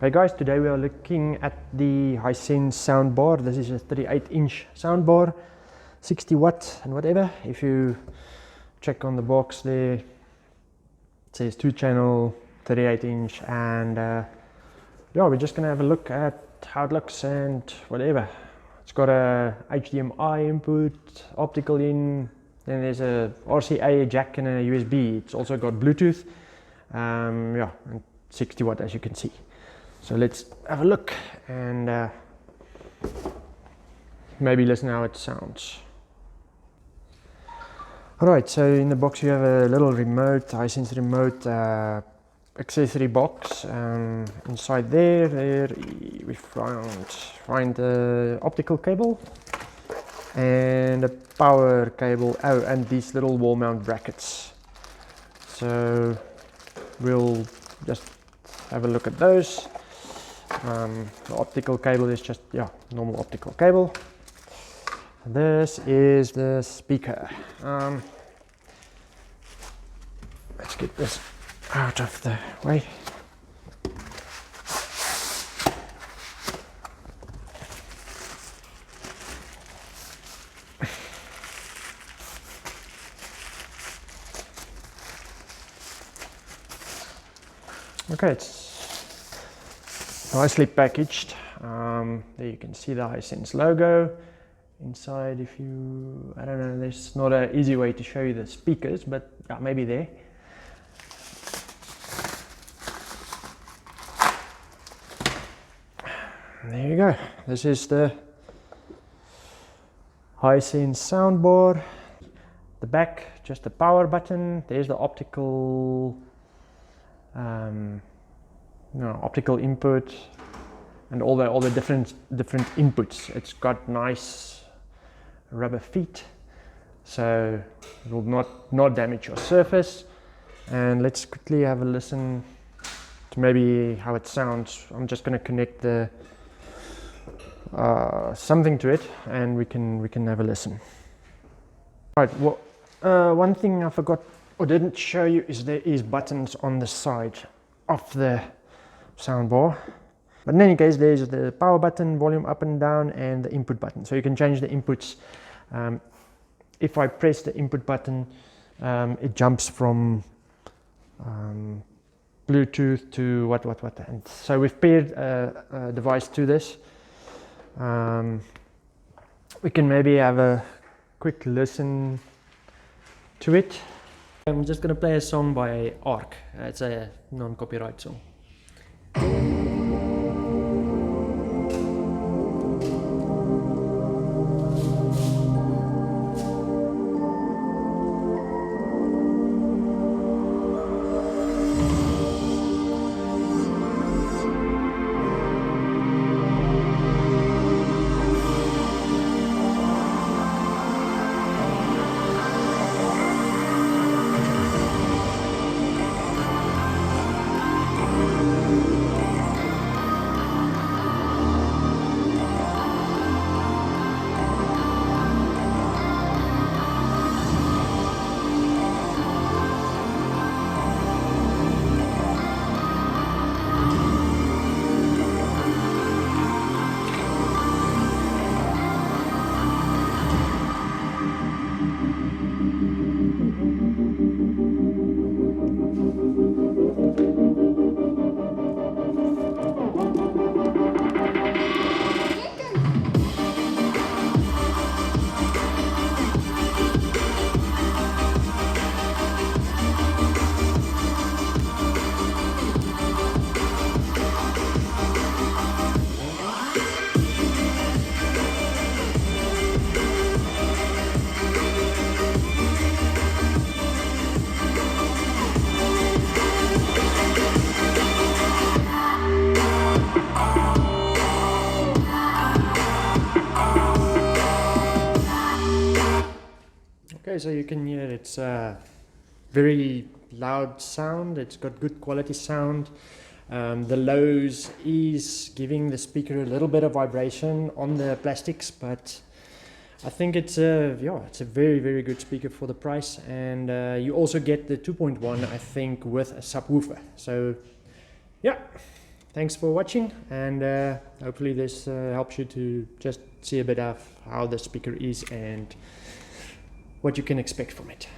Hey guys, today we are looking at the Hisense soundbar. This is a 38-inch soundbar, 60 watts and whatever. If you check on the box there, it says 2-channel, 38-inch, and yeah, we're just gonna have a look at how it looks and whatever. It's got a HDMI input, optical in, then there's a RCA, a jack, and a USB. It's also got Bluetooth, yeah, and 60 watt as you can see. So let's have a look and maybe listen how it sounds. Alright, so in the box you have a little remote, Hisense remote accessory box. Inside there we find the optical cable and a power cable. Oh, and these little wall mount brackets. So we'll just have a look at those. The optical cable is just, yeah, normal optical cable. This is the speaker. Let's get this out of the way. Okay, it's nicely packaged. There you can see the Hisense logo inside. If you, I don't know, there's not an easy way to show you the speakers, but yeah, maybe there. There you go. This is the Hisense soundbar. The back, just the power button. There's the optical optical input and all the different inputs. It's got nice rubber feet, so it will not damage your surface. And let's quickly have a listen to maybe how it sounds. I'm just going to connect the something to it, and we can have a listen. All right. Well, one thing I forgot or didn't show you is there is buttons on the side of the soundbar. But in any case, there's the power button, volume up and down, and the input button. So you can change the inputs. If I press the input button, it jumps from Bluetooth to what. And so we've paired a device to this. We can maybe have a quick listen to it. I'm just going to play a song by Ark. It's a non-copyright song. Okay, so you can hear it's a very loud sound. It's got good quality sound. The lows is giving the speaker a little bit of vibration on the plastics, but I think it's a very good speaker for the price. And you also get the 2.1, I think, with a subwoofer. So yeah, thanks for watching, and hopefully this helps you to just see a bit of how the speaker is and what you can expect from it.